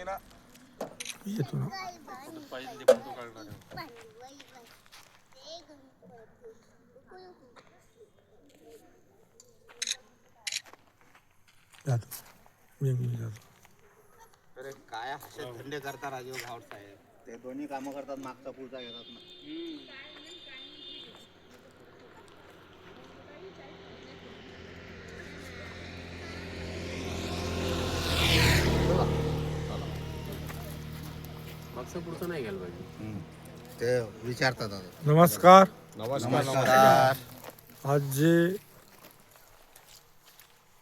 येतो ना. जातो मी जातो. अरे काय असे धंदे करता राजीव घावट साहेब. ते दोन्ही कामं करतात, मागचा पुढचा घेतात ना. मागचं पुढचं नाही घ्यायला पाहिजे. ते विचारतात आता. नमस्कार. नमस्कार. आज जे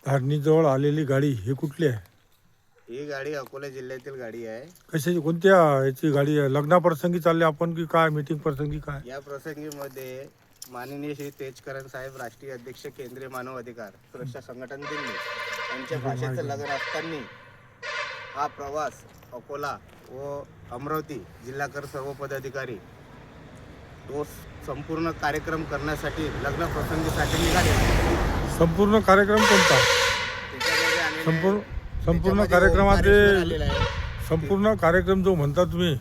धारणीजवळ आलेली गाडी ही कुठली आहे? ही गाडी अकोला जिल्ह्यातील गाडी आहे. कशाची, कोणत्या याची गाडी आहे? लग्नाप्रसंगी चालले आपण की काय, मीटिंग प्रसंगी काय? या प्रसंगीमध्ये माननीय श्री तेजकरण साहेब, राष्ट्रीय अध्यक्ष केंद्रीय मानव अधिकार सुरक्षा संघटन दिल्ली, यांच्या भाषेचं लग्न असताना हा प्रवास अकोला व अमरावती जिल्हाकर सर्व पदाधिकारी तो संपूर्ण कार्यक्रम करण्यासाठी लग्न प्रसंगीसाठी निघाले. संपूर्ण कार्यक्रम कोणता? त्याच्यामध्ये आलेले- संपूर्ण त्याच्यामध्ये कार्यक्रमात ओंकारेश्वर आलेला आहे. संपूर्ण कार्यक्रम जो म्हणता तुम्ही,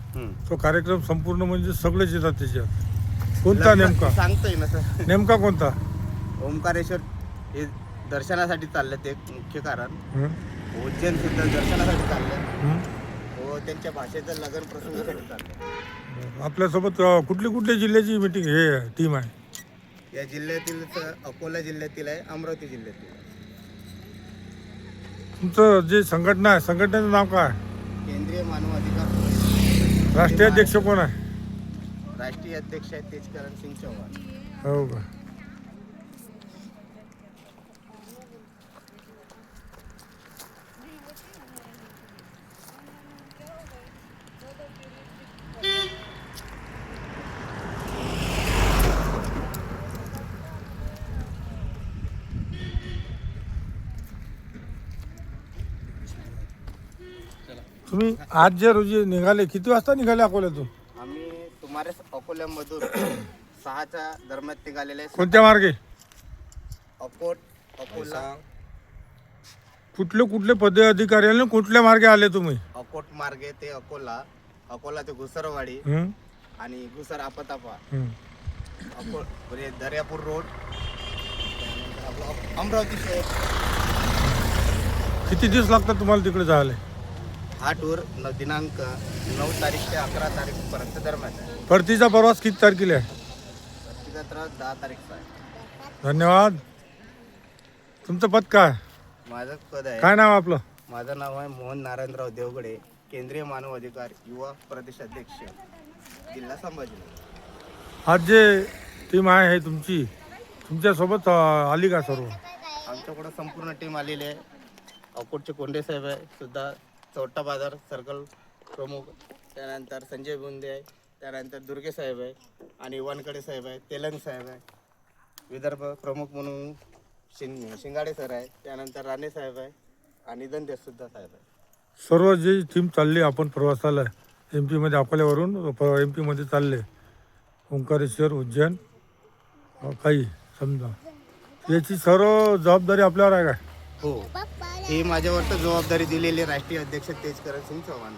तो कार्यक्रम संपूर्ण म्हणजे सगळेच येतात त्याच्यात. कोणता लग्न नेमका? सांगतोय ना सर. नेमका कोणता? ओंकारेश्वर हे दर्शनासाठी चाललं, ते एक मुख्य कारण. हं? उज्जैन सुद्धा दर्शनासाठी चाललं हं? व त्यांच्या भाषेचं लग्न प्रसंगासाठी चाललं. आपल्यासोबत कुठल्या जिल्ह्याची मीटिंग हे टीम आहे? या जिल्ह्यातील अकोला जिल्ह्यातील आहे, अमरावती जिल्ह्यातील आहे. तुमचं जे संघटना आहे, संघटनेचं नाव काय? केंद्रीय मानव अधिकार राष्ट्रीय अध्यक्ष कोण आहे? राष्ट्रीय अध्यक्ष आहेत तेजकरण सिंग चौहान. हो का? तुम्ही आज जे रोजी निघाले, किती वाजता निघाले अकोल्यातून? आम्ही सुमारे अकोल्यामधून 6च्या दरम्यान निघालेले आहे. कोणत्या मार्गे? अकोला कुठले पदे अधिकारी आले, कुठल्या मार्गे आले तुम्ही? अकोट मार्गे ते अकोला ते घुसरवाडी हं? आणि घुसर आपतापा, हं. म्हणजे दर्यापूर रोड, त्यानंतर आपलं अमरावती शहर. किती दिवस लागतात तुम्हाला तिकडे जायला? हा टूर दिनांक 9 तारीख ते 11 तारीखपर्यंत दरम्यान आहे. परतीचा प्रवास किती तारखेला आहे? तिचा तर 10 तारीखचा आहे. धन्यवाद. तुमचं पद काय? माझं पद आहे, काय नाव आपलं? माझं नाव आहे मोहन नारायणराव देवगडे, केंद्रीय मानव अधिकार युवा प्रदेश अध्यक्ष, जिल्हा संभाजीनगर. आज जे टीम आहे हे तुमच्यासोबत आली का सर्व? आमच्याकडं संपूर्ण टीम आलेली आहे. अकोटचे कोंडे साहेब आहे सुद्धा, चौटा बाजार सर्कल प्रमुख, त्यानंतर संजय बुंदे आहे, त्यानंतर दुर्गे साहेब आहे आणि वानकडे साहेब आहे, तेलंग साहेब आहे, विदर्भ प्रमुख म्हणून शिंगाडे सर आहे, त्यानंतर राणे साहेब आहे आणि दंदे सुद्धा साहेब आहे. सर्व जी टीम चालली आपण प्रवासाला MP मध्ये, अकोल्यावरून MP मध्ये चालले, ओंकारेश्वर, उज्जैन, काही समजा, याची सर्व जबाबदारी आपल्यावर आहे काय? हो, ही माझ्यावर तर जबाबदारी दिलेली राष्ट्रीय अध्यक्ष तेजकरण सिंग चौहान.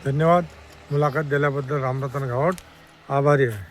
धन्यवाद. मुलाखत दिल्याबद्दल रामरतन घावट आभारी आहे.